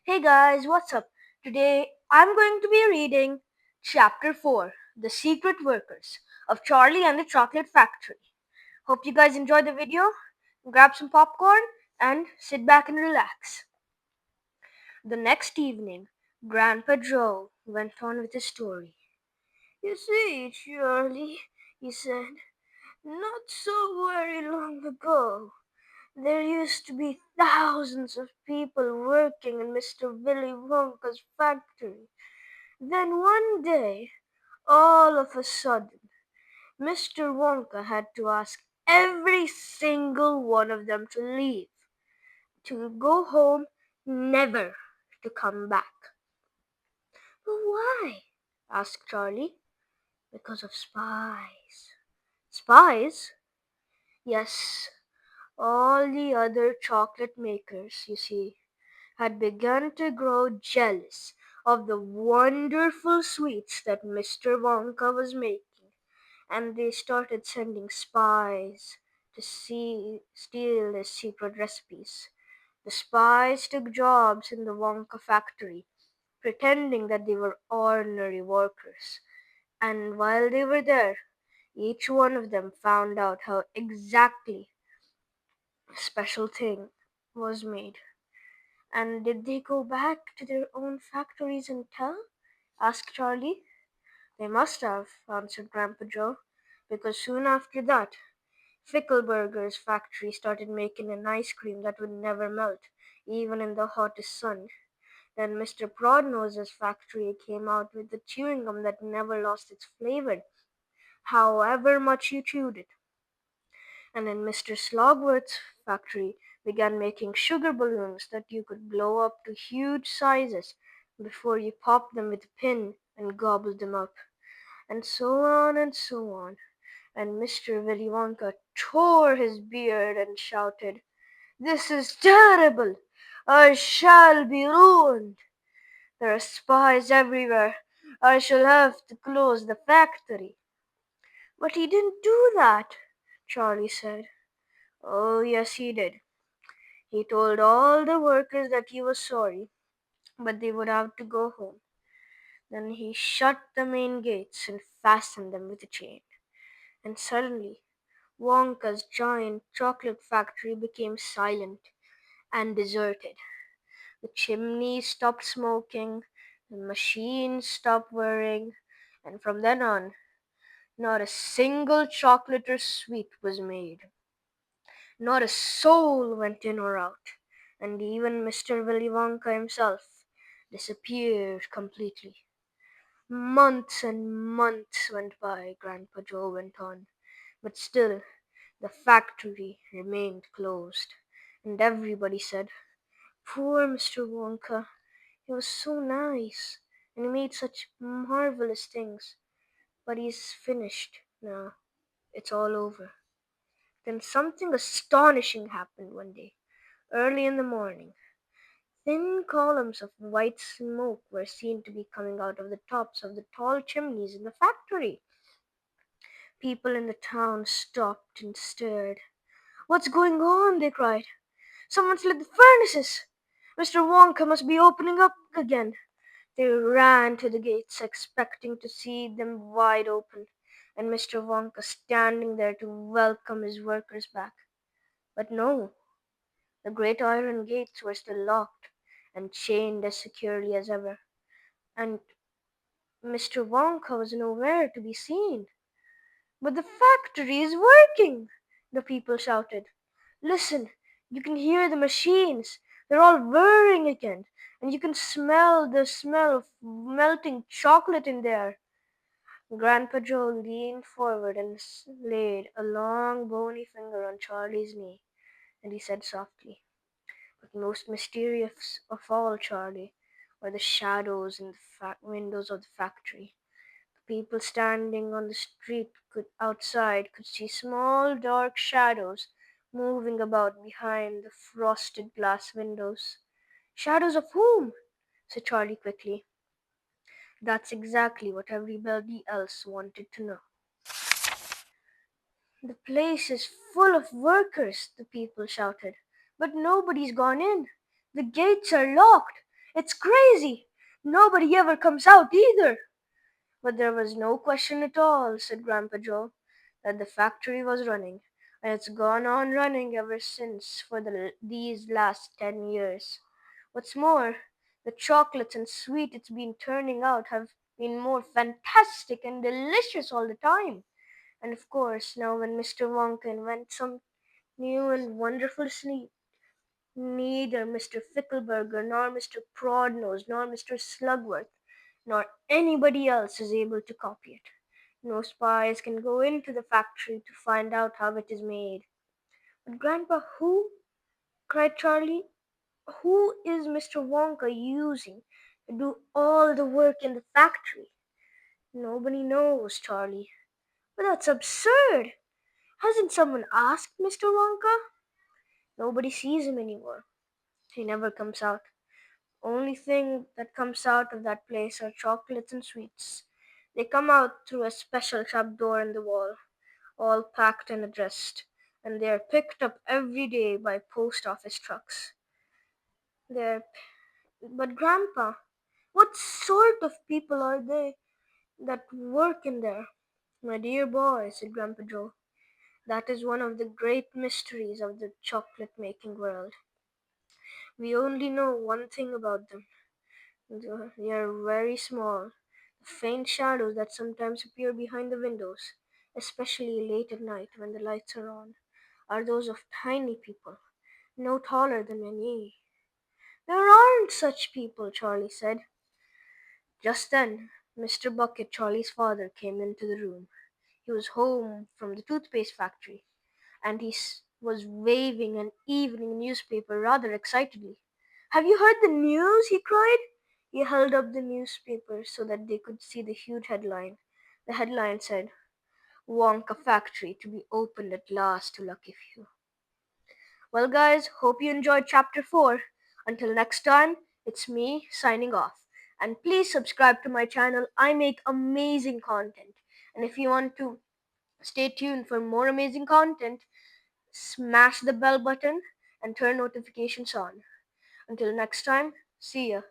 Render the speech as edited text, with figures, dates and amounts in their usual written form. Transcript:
Hey guys, what's up? Today I'm going to be reading Chapter 4 The Secret Workers of Charlie and the Chocolate Factory. Hope you guys enjoyed the video. Grab some popcorn and sit back and relax. The next evening, Grandpa Joe went on with his story. You see, Charlie, he said, not so very long ago, there used to be thousands of people working in Mr. Willy Wonka's factory. Then one day, all of a sudden, Mr. Wonka had to ask every single one of them to leave, to go home, never to come back. But why? Asked Charlie. Because of spies. Spies? Yes, all the other chocolate makers, you see, had begun to grow jealous of the wonderful sweets that Mr. Wonka was making, and they started sending spies to steal his secret recipes. The spies took jobs in the Wonka factory, pretending that they were ordinary workers, and while they were there, each one of them found out how exactly a special thing was made. "And did they go back to their own factories and tell?" asked Charlie. "They must have," answered Grandpa Joe, "because soon after that, Fickleburger's factory started making an ice cream that would never melt, even in the hottest sun. Then Mr. Prodnose's factory came out with the chewing gum that never lost its flavor, however much you chewed it. And then Mr. Slogworth's factory began making sugar balloons that you could blow up to huge sizes before you popped them with a pin and gobbled them up. And so on and so on. And Mr. Willy Wonka tore his beard and shouted, "This is terrible! I shall be ruined! There are spies everywhere. I shall have to close the factory." "But he didn't do that," Charlie said. "Oh, yes, he did. He told all the workers that he was sorry, but they would have to go home. Then he shut the main gates and fastened them with a chain. And suddenly, Wonka's giant chocolate factory became silent and deserted. The chimneys stopped smoking, the machines stopped whirring, and from then on, not a single chocolate or sweet was made. Not a soul went in or out, and even Mr. Willy Wonka himself disappeared completely. Months and months went by, Grandpa Joe went on, but still the factory remained closed, and everybody said, "Poor Mr. Wonka, he was so nice, and he made such marvelous things, but he's finished now. It's all over." Then something astonishing happened one day. Early in the morning, thin columns of white smoke were seen to be coming out of the tops of the tall chimneys in the factory. People in the town stopped and stared. "What's going on?" they cried. "Someone's lit the furnaces! Mr. Wonka must be opening up again." They ran to the gates, expecting to see them wide open, and Mr. Wonka standing there to welcome his workers back. But no, the great iron gates were still locked and chained as securely as ever, and Mr. Wonka was nowhere to be seen. "But the factory is working!" the people shouted. "Listen, you can hear the machines. They're all whirring again, and you can smell the smell of melting chocolate in there." Grandpa Joe leaned forward and laid a long bony finger on Charlie's knee, and he said softly, "But most mysterious of all, Charlie, were the shadows in the windows of the factory. People standing on the street outside could see small dark shadows moving about behind the frosted glass windows." "Shadows of whom?" said Charlie quickly. That's exactly what everybody else wanted to know. "The place is full of workers," the people shouted, "but nobody's gone in. The gates are locked. It's crazy! Nobody ever comes out either! But there was no question at all, said Grandpa Joe, that the factory was running, and it's gone on running ever since for these last 10 years. What's more, the chocolates and sweet it's been turning out have been more fantastic and delicious all the time. And of course, now when Mr. Wonka invents some new and wonderful sneak, neither Mr. Fickleburger nor Mr. Prodnose nor Mr. Slugworth nor anybody else is able to copy it. No spies can go into the factory to find out how it is made. But Grandpa, who? Cried Charlie. Who is Mr. Wonka using to do all the work in the factory? Nobody knows, Charlie. But that's absurd. Hasn't someone asked Mr. Wonka? Nobody sees him anymore. He never comes out. Only thing that comes out of that place are chocolates and sweets. They come out through a special trapdoor in the wall, all packed and addressed, and they are picked up every day by post office trucks. They're, but Grandpa, what sort of people are they that work in there? My dear boy, said Grandpa Joe, that is one of the great mysteries of the chocolate making world. We only know one thing about them. They are very small, faint shadows that sometimes appear behind the windows, especially late at night when the lights are on, are those of tiny people, no taller than an E. There aren't such people, Charlie said. Just then, Mr. Bucket, Charlie's father, came into the room. He was home from the toothpaste factory, and was waving an evening newspaper rather excitedly. Have you heard the news? He cried. He held up the newspaper so that they could see the huge headline. The headline said, Wonka Factory to be opened at last to lucky few. Well, guys, hope you enjoyed chapter 4. Until next time, it's me signing off. And please subscribe to my channel. I make amazing content. And if you want to stay tuned for more amazing content, smash the bell button and turn notifications on. Until next time, see ya.